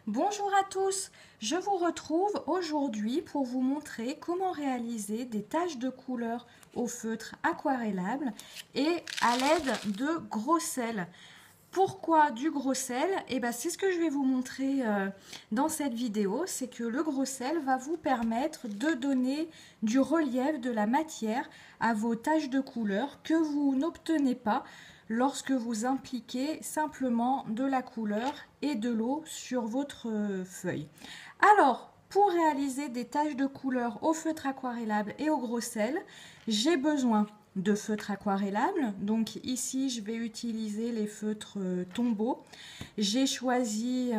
Bonjour à tous, je vous retrouve aujourd'hui pour vous montrer comment réaliser des taches de couleur au feutre aquarellables et à l'aide de gros sel. Pourquoi du gros sel? C'est ce que je vais vous montrer dans cette vidéo, c'est que le gros sel va vous permettre de donner du relief, de la matière à vos taches de couleur que vous n'obtenez pas lorsque vous impliquez simplement de la couleur et de l'eau sur votre feuille. Alors, pour réaliser des taches de couleur au feutre aquarellable et au gros sel, j'ai besoin de feutres aquarellables. Donc ici, je vais utiliser les feutres Tombow. J'ai choisi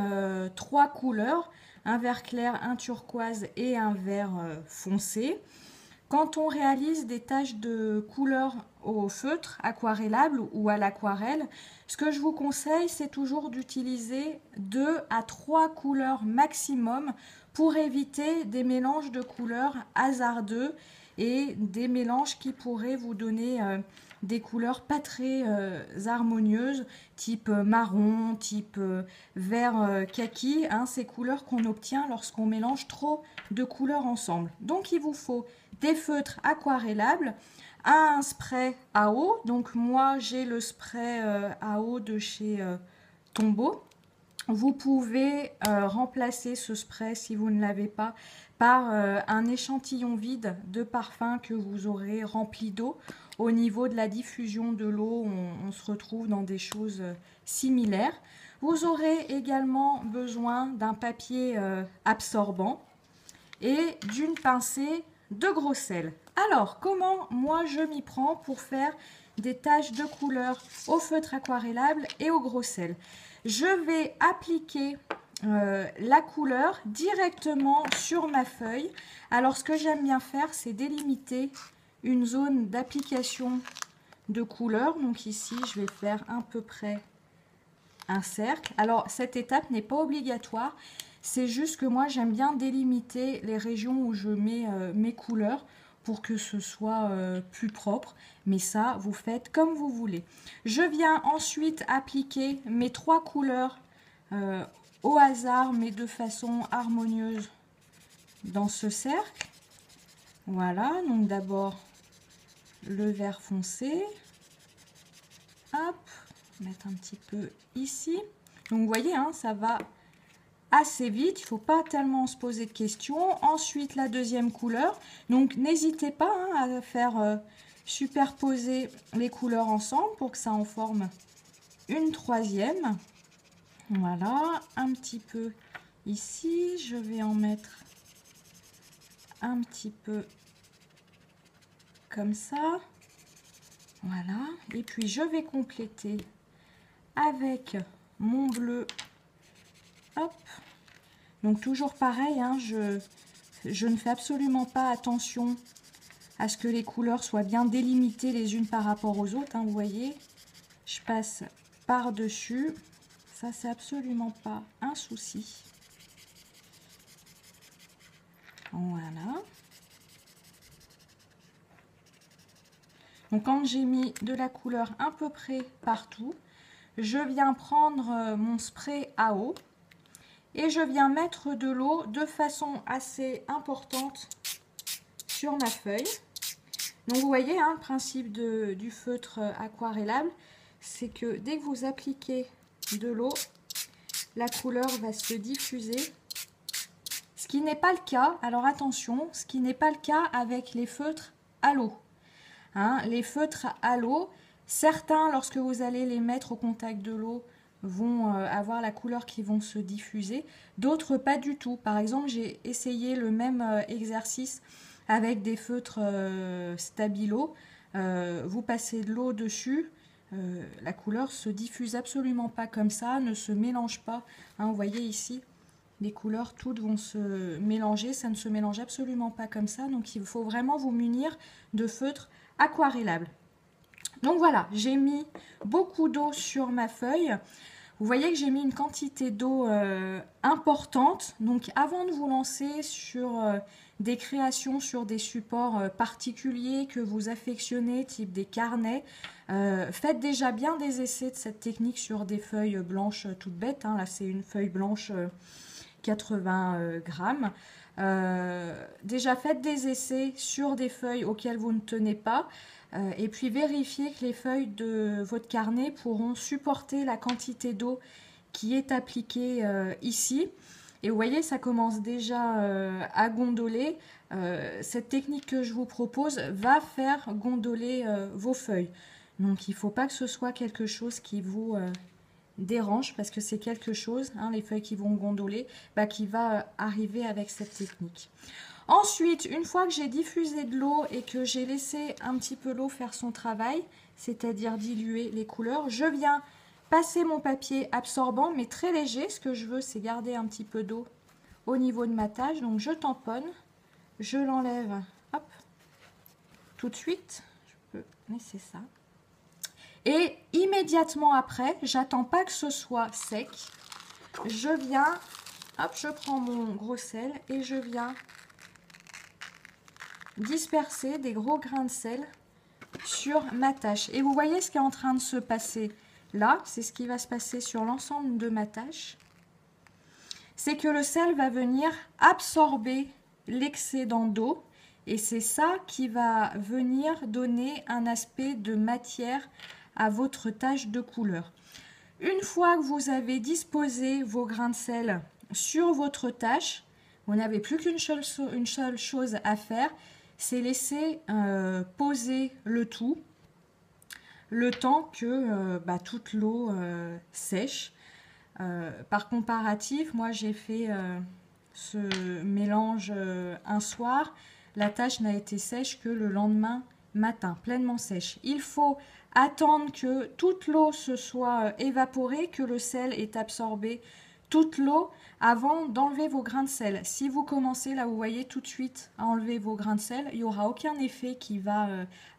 trois couleurs, un vert clair, un turquoise et un vert foncé. Quand on réalise des taches de couleur au feutre aquarellable ou à l'aquarelle, ce que je vous conseille, c'est toujours d'utiliser 2 à 3 couleurs maximum pour éviter des mélanges de couleurs hasardeux et des mélanges qui pourraient vous donner des couleurs pas très harmonieuses, type marron, type vert kaki, ces couleurs qu'on obtient lorsqu'on mélange trop de couleurs ensemble. Donc il vous faut des feutres aquarellables, un spray à eau. Donc moi j'ai le spray à eau de chez Tombow. Vous pouvez remplacer ce spray si vous ne l'avez pas par un échantillon vide de parfum que vous aurez rempli d'eau. Au niveau de la diffusion de l'eau, on se retrouve dans des choses similaires. Vous aurez également besoin d'un papier absorbant et d'une pincée de gros sel. Alors, comment moi je m'y prends pour faire des taches de couleur au feutre aquarellable et au gros sel? Je vais appliquer la couleur directement sur ma feuille. Alors, ce que j'aime bien faire, c'est délimiter une zone d'application de couleur. Donc ici, je vais faire à peu près un cercle. Alors, cette étape n'est pas obligatoire. C'est juste que moi, j'aime bien délimiter les régions où je mets mes couleurs pour que ce soit plus propre. Mais ça, vous faites comme vous voulez. Je viens ensuite appliquer mes 3 couleurs au hasard, mais de façon harmonieuse dans ce cercle. Voilà, donc d'abord le vert foncé. Hop, mettre un petit peu ici. Donc vous voyez, ça va assez vite, il ne faut pas tellement se poser de questions. Ensuite, la deuxième couleur. Donc, n'hésitez pas à faire superposer les couleurs ensemble pour que ça en forme une troisième. Voilà, un petit peu ici. Je vais en mettre un petit peu comme ça. Voilà, et puis je vais compléter avec mon bleu. Hop. Donc toujours pareil, je ne fais absolument pas attention à ce que les couleurs soient bien délimitées les unes par rapport aux autres. Vous voyez, je passe par-dessus. Ça, c'est absolument pas un souci. Voilà. Donc quand j'ai mis de la couleur à peu près partout, je viens prendre mon spray à eau. Et je viens mettre de l'eau de façon assez importante sur ma feuille. Donc vous voyez, le principe du feutre aquarellable, c'est que dès que vous appliquez de l'eau, la couleur va se diffuser. Ce qui n'est pas le cas, alors attention, ce qui n'est pas le cas avec les feutres à l'eau. Les feutres à l'eau, certains, lorsque vous allez les mettre au contact de l'eau, vont avoir la couleur qui vont se diffuser, d'autres pas du tout. Par exemple, j'ai essayé le même exercice avec des feutres Stabilo. Vous passez de l'eau dessus, la couleur se diffuse absolument pas comme ça, ne se mélange pas. Vous voyez ici, les couleurs toutes vont se mélanger, ça ne se mélange absolument pas comme ça. Donc il faut vraiment vous munir de feutres aquarellables. Donc voilà, j'ai mis beaucoup d'eau sur ma feuille. Vous voyez que j'ai mis une quantité d'eau importante. Donc avant de vous lancer sur des créations sur des supports particuliers que vous affectionnez, type des carnets, faites déjà bien des essais de cette technique sur des feuilles blanches toutes bêtes. Hein. Là c'est une feuille blanche 80 grammes. Déjà faites des essais sur des feuilles auxquelles vous ne tenez pas. Et puis vérifiez que les feuilles de votre carnet pourront supporter la quantité d'eau qui est appliquée ici. Et vous voyez, ça commence déjà à gondoler. Cette technique que je vous propose va faire gondoler vos feuilles. Donc il ne faut pas que ce soit quelque chose qui vous dérange, parce que c'est quelque chose, hein, les feuilles qui vont gondoler, qui va arriver avec cette technique. Ensuite, une fois que j'ai diffusé de l'eau et que j'ai laissé un petit peu l'eau faire son travail, c'est-à-dire diluer les couleurs, je viens passer mon papier absorbant, mais très léger. Ce que je veux, c'est garder un petit peu d'eau au niveau de ma tâche. Donc, je tamponne, je l'enlève, hop, tout de suite. Je peux laisser ça. Et immédiatement après, j'attends pas que ce soit sec. Je viens, hop, je prends mon gros sel et je viens disperser des gros grains de sel sur ma tâche. Et vous voyez ce qui est en train de se passer là, c'est ce qui va se passer sur l'ensemble de ma tâche. C'est que le sel va venir absorber l'excédent d'eau et c'est ça qui va venir donner un aspect de matière à votre tâche de couleur. Une fois que vous avez disposé vos grains de sel sur votre tâche, vous n'avez plus qu'une seule chose à faire, c'est laisser poser le tout, le temps que toute l'eau sèche. Par comparatif, moi j'ai fait ce mélange un soir, la tâche n'a été sèche que le lendemain matin, pleinement sèche. Il faut attendre que toute l'eau se soit évaporée, que le sel ait absorbé toute l'eau avant d'enlever vos grains de sel. Si vous commencez, là vous voyez tout de suite à enlever vos grains de sel, il n'y aura aucun effet qui va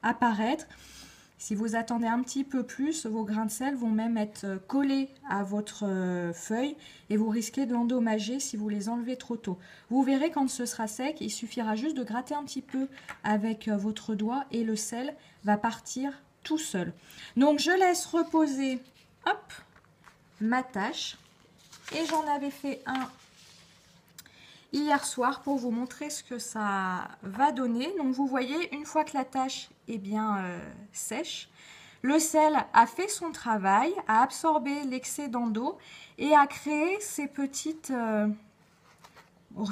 apparaître. Si vous attendez un petit peu plus, vos grains de sel vont même être collés à votre feuille et vous risquez de l'endommager si vous les enlevez trop tôt. Vous verrez quand ce sera sec, il suffira juste de gratter un petit peu avec votre doigt et le sel va partir tout seul. Donc je laisse reposer, hop, ma tâche. Et j'en avais fait un hier soir pour vous montrer ce que ça va donner. Donc vous voyez, une fois que la tâche est bien sèche, le sel a fait son travail, a absorbé l'excédent d'eau et a créé ces petites,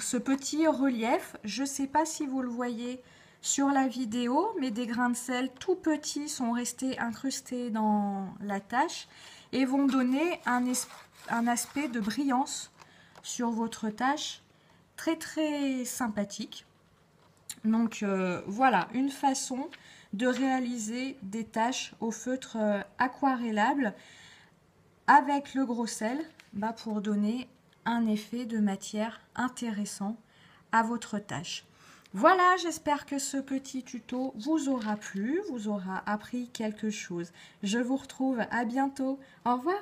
ce petit relief. Je ne sais pas si vous le voyez sur la vidéo, mais des grains de sel tout petits sont restés incrustés dans la tâche et vont donner un aspect de brillance sur votre tâche très très sympathique. Donc voilà une façon de réaliser des tâches au feutre aquarellable avec le gros sel pour donner un effet de matière intéressant à votre tâche. Voilà, j'espère que ce petit tuto vous aura plu, vous aura appris quelque chose. Je vous retrouve à bientôt. Au revoir.